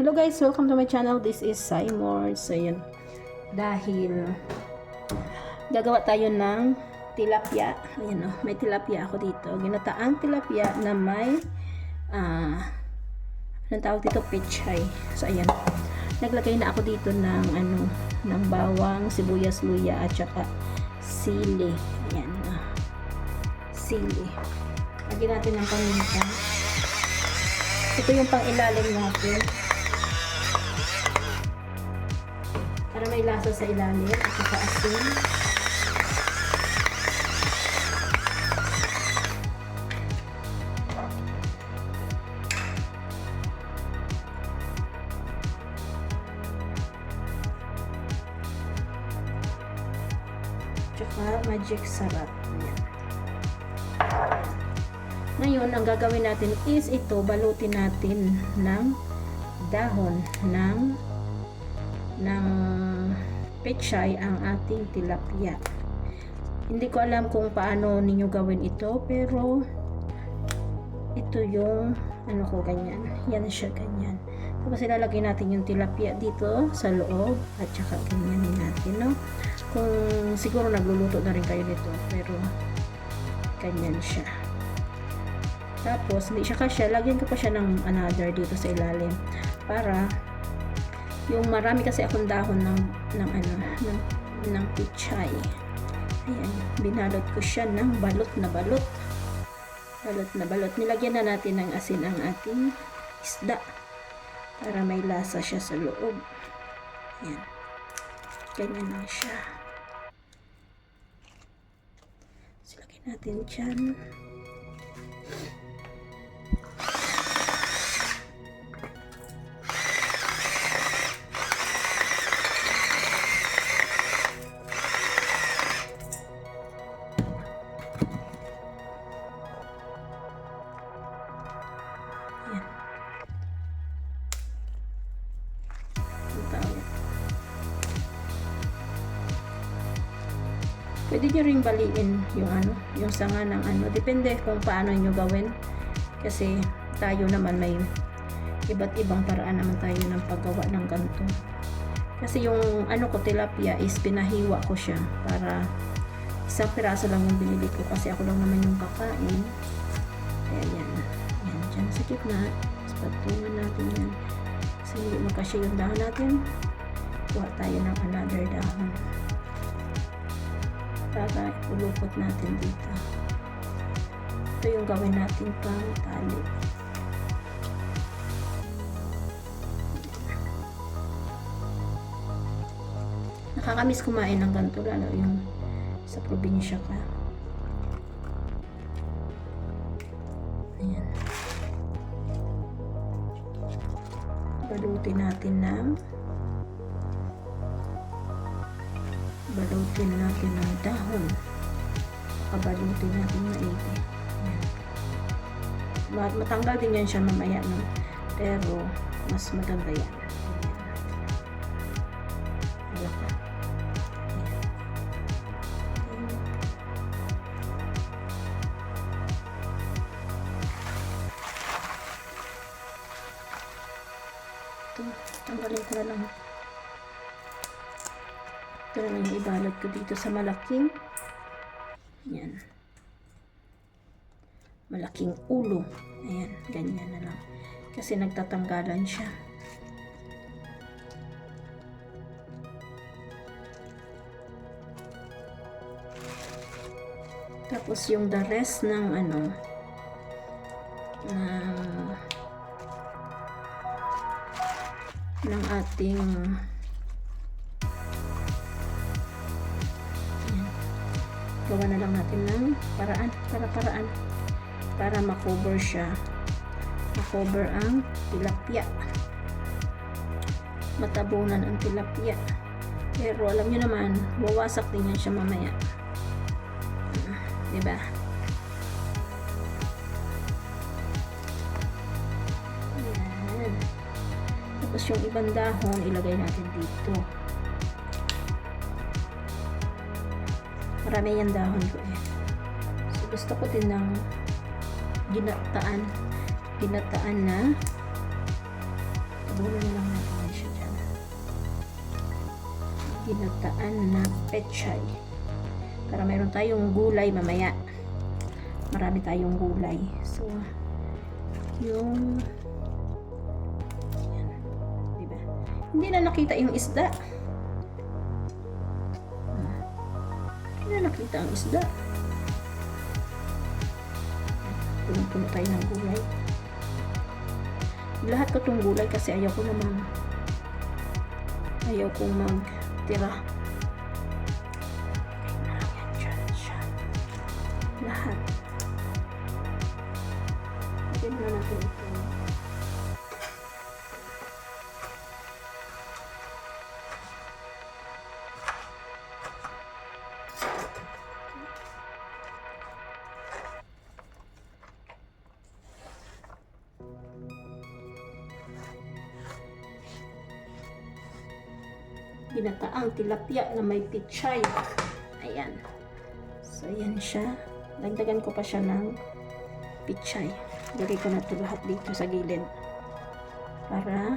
Hello guys, welcome to my channel. This is Symor. So yun, dahil gagawa tayo ng tilapia. Ayan o, may tilapia ako dito. Ginataang tilapia na may anong tawag dito? Pechay. So ayan, naglagay na ako dito ng ng bawang, sibuyas, luya at saka sili. Ayan, sili. Lagyan natin ng paminta. Ito yung pang ilalim natin. Para may lasa sa ilalim at saka asin. Tsaka magic sarap. Ayan. Ngayon, ang gagawin natin is ito, balutin natin ng dahon ng pechay ang ating tilapia. Hindi ko alam kung paano ninyo gawin ito, pero ito yung ganyan. Yan siya, ganyan. Tapos ilalagay natin yung tilapia dito sa loob at saka ganyanin natin, no? Kung siguro nagluluto na rin kayo nito, pero ganyan siya. Tapos, hindi siya kasya, lagyan ko pa siya ng another dito sa ilalim para yung marami kasi akong dahon ng pechay. Ayan, binalot ko siya ng balot na balot. Balot na balot. Nilagyan na natin ng asin ang ating isda para may lasa siya sa loob. Ayan. Ganyan lang siya. So, lagyan natin dyan. Pwede nyo ring baliin yung sanga ng depende kung paano nyo gawin, kasi tayo naman may iba't ibang paraan naman tayo ng paggawa ng ganito. Kasi yung ko tilapia is pinahiwa ko siya para isang piraso lang yung binili ko kasi ako lang naman yung kakain. Kaya yan dyan sa gitna, patungan natin yan kasi hindi makasya yung dahon natin. Kuha tayo ng another dahon para ulupot natin dito. Ito yung gawin natin pang tali. Nakakamiss kumain ng ganito, lalo yung sa probinsya ka. Ayan. Balutin natin ng dahon. Pabalutin natin maigi. Matanggal din yan siya mamaya, no? Pero mas maganda yan. Ito, tanggalin ko na lang. Ito na lang yung ibalot ko dito sa malaking malaking ulo. Ayan, ganyan na lang kasi nagtatanggalan siya. Tapos yung the rest ng ng ating gawa na lang natin ng paraan para makover siya, makover ang tilapia, matabunan ang tilapia. Pero alam nyo naman, wawasak din yan siya mamaya, diba? Ayan. Tapos yung ibang dahon ilagay natin dito. Marami yung dahon ko eh. So gusto ko din ng ginataan na Tabunan na lang natin siya dyan. Ginataan na pechay. Para mayroon tayong gulay mamaya. Marami tayong gulay. So, yung yan. Diba? Hindi na nakita yung isda. Hindi na nakita ang isda. Puno tayo ng gulay. Lahat ko itong gulay kasi ayaw ko magtira. Lahat. Lagyan na natin ito. Ginataang tilapia na may pichay. Ayan. So, ayan siya. Dagdagan ko pa siya ng pichay. Lagay ko na ito lahat dito sa gilid. Para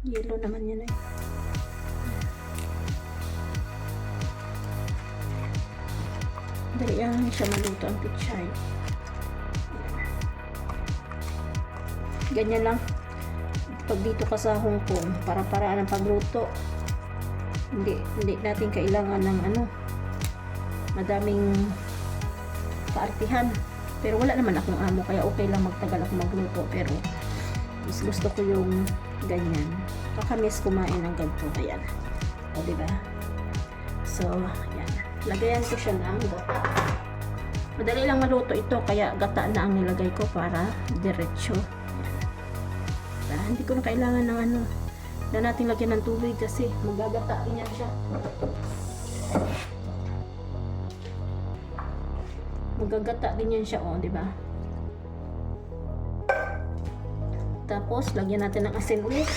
yellow naman yan eh. Dali lang siya maluto ang pichay. Ganyan lang. Pag dito ka sa Hong Kong, para-paraan ng pagluto. Hindi natin kailangan ng madaming kaartihan. Pero wala naman akong amo, kaya okay lang magtagal ako magluto. Pero gusto ko yung ganyan. Kakamiss kumain ng ganito. Ayan. O, diba? So, ayan. Lagayan ko siya ng gata. Madali lang maluto ito, kaya gata na ang nilagay ko para diretso. Hindi ko na kailangan ng na natin lagyan ng tubig kasi magagata yan siya. Magagata din yan siya, di ba? Tapos lagyan natin ng asin ulit.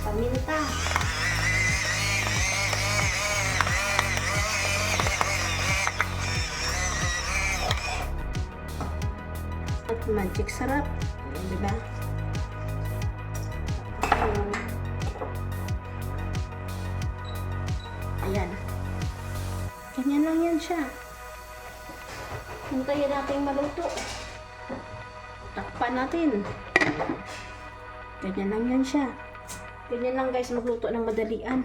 Paminta. At magic sarap. Ayan, diba? Ayan. Ganyan lang yan siya. Hintayin natin maluto. Takpan natin. Ganyan lang yan siya. Ganyan lang guys magluto ng madalian.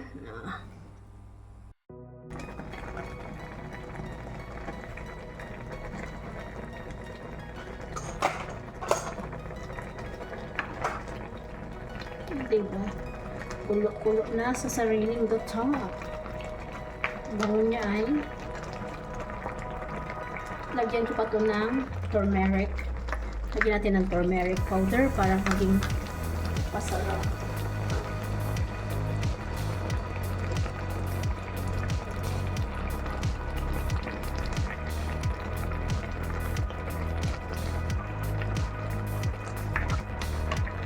Diba? Kulo-kulo na sa sariling gata. Bango niya ay lagyan ko pa ito ng turmeric. Lagyan natin ng turmeric powder para maging pasarap.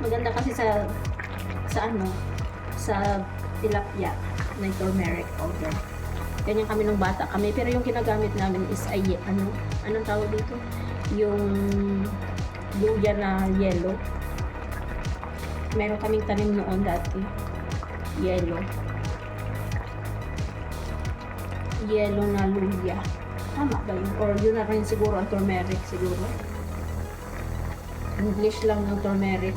Maganda kasi sa tilapia na turmeric powder. Ganyan kami nung bata kami, pero yung kinagamit namin is anong tawag dito? Yung luya na yellow. Meron kaming tanim noon dati. Yellow na luya. Tama ba yun? Or yun na rin siguro ang turmeric siguro. English lang ng turmeric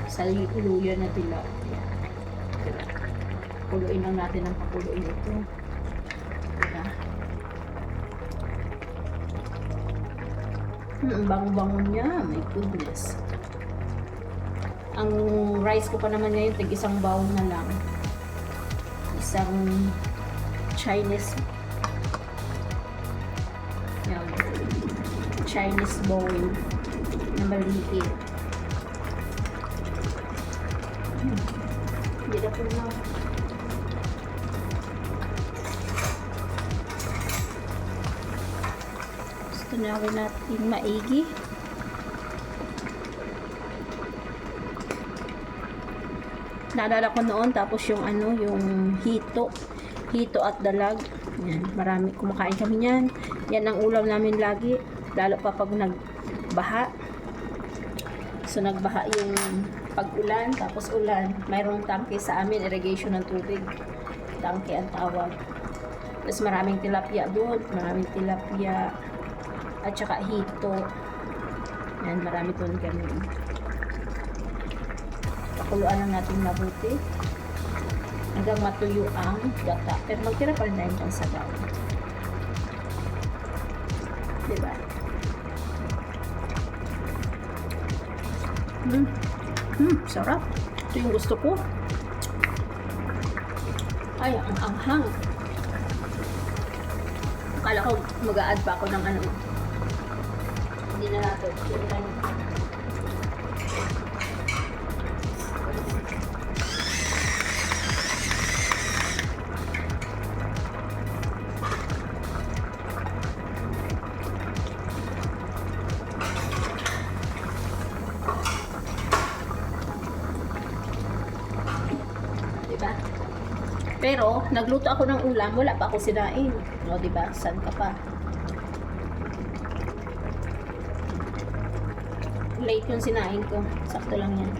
sa luya na tilapia. Kuluin lang natin ang pakuluin ito. Diba? Ang bango-bango niya. My goodness. Ang rice ko pa naman ngayon, tig-isang bowl na lang. Isang Chinese bowl na maliit. Hindi na po na. Gusto na natin maigi. Naalala ko noon, tapos yung yung hito hito at dalag. Yan, marami. Kumakain kami niyan. Yan ang ulam namin lagi. Lalo pa pag nagbaha. So, nagbaha yung pag-ulan, tapos ulan. Mayroong tangke sa amin, irrigation ng tubig. Tangke ang tawag. Tapos maraming tilapia doon. Maraming tilapia. At saka hito. Yan, marami doon kami. Pakuluan lang natin mabuti. Hanggang matuyo ang gata. Pero magtira pa rin tayong pangsabaw. Diba? Sarap. Ito yung gusto ko. Ay, ang anghang. Akala ko mag-a-add pa ako ng ano. Hindi na natin. Diba? Pero, nagluto ako ng ulam, wala pa ako sinain. No, diba? San ka pa? Late yung sinain ko. Sakto lang yan.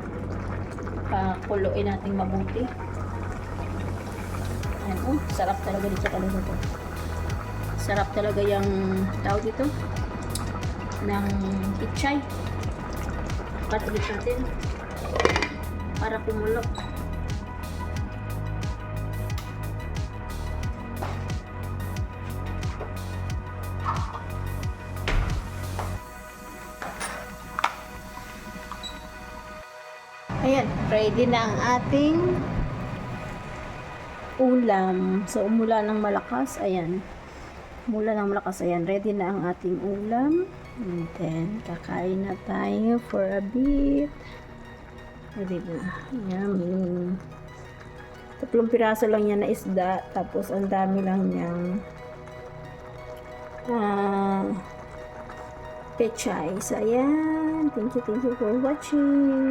Pakuluin natin mabuti. Ayan, oh, sarap talaga dito talaga to. Sarap talaga yung tawag dito ng pichay. Patulit natin para kumulo. Ayan, ready na ang ating ulam. So, umulan ng malakas. Ayan. Umulan ng malakas. Ayan, ready na ang ating ulam. And then, kakain na tayo for a bit. Ready na. Yummy. 3 piraso lang yan na isda. Tapos, ang dami lang niyang pechay. So, ayan. Thank you for watching.